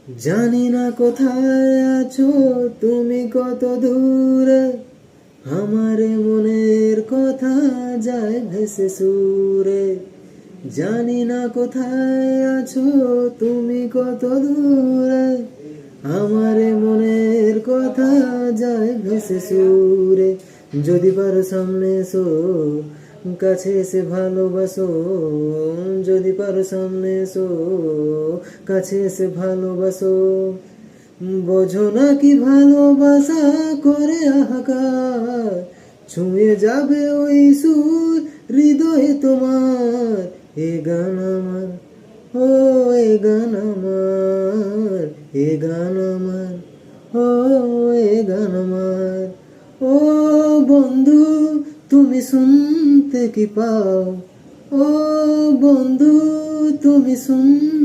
জানি না কোথায় আছো তুমি, কত দূরে আমার মনের কথা যায় ভেসে সুরে। জানি না কোথায় আছো তুমি, কত দূরে আমার মনের কথা যায় ভেসে সুরে। যদি পারো সামনে এসো, কাছে এসে ভালোবাসো। যদি পারো সামনে এসো, কাছে এসে ভালোবাসো। বোঝো না কি ভালোবাসা করে হাহাকার, ছুঁয়ে যাবে ওই সুর হৃদয়ে তোমার। এ গান আমার, ও এ গান আমার, এ গান আমার, ও এ গান আমার। ও বন্ধু তুমি শুনতে কি পাও, ও বন্ধু তুমি শুন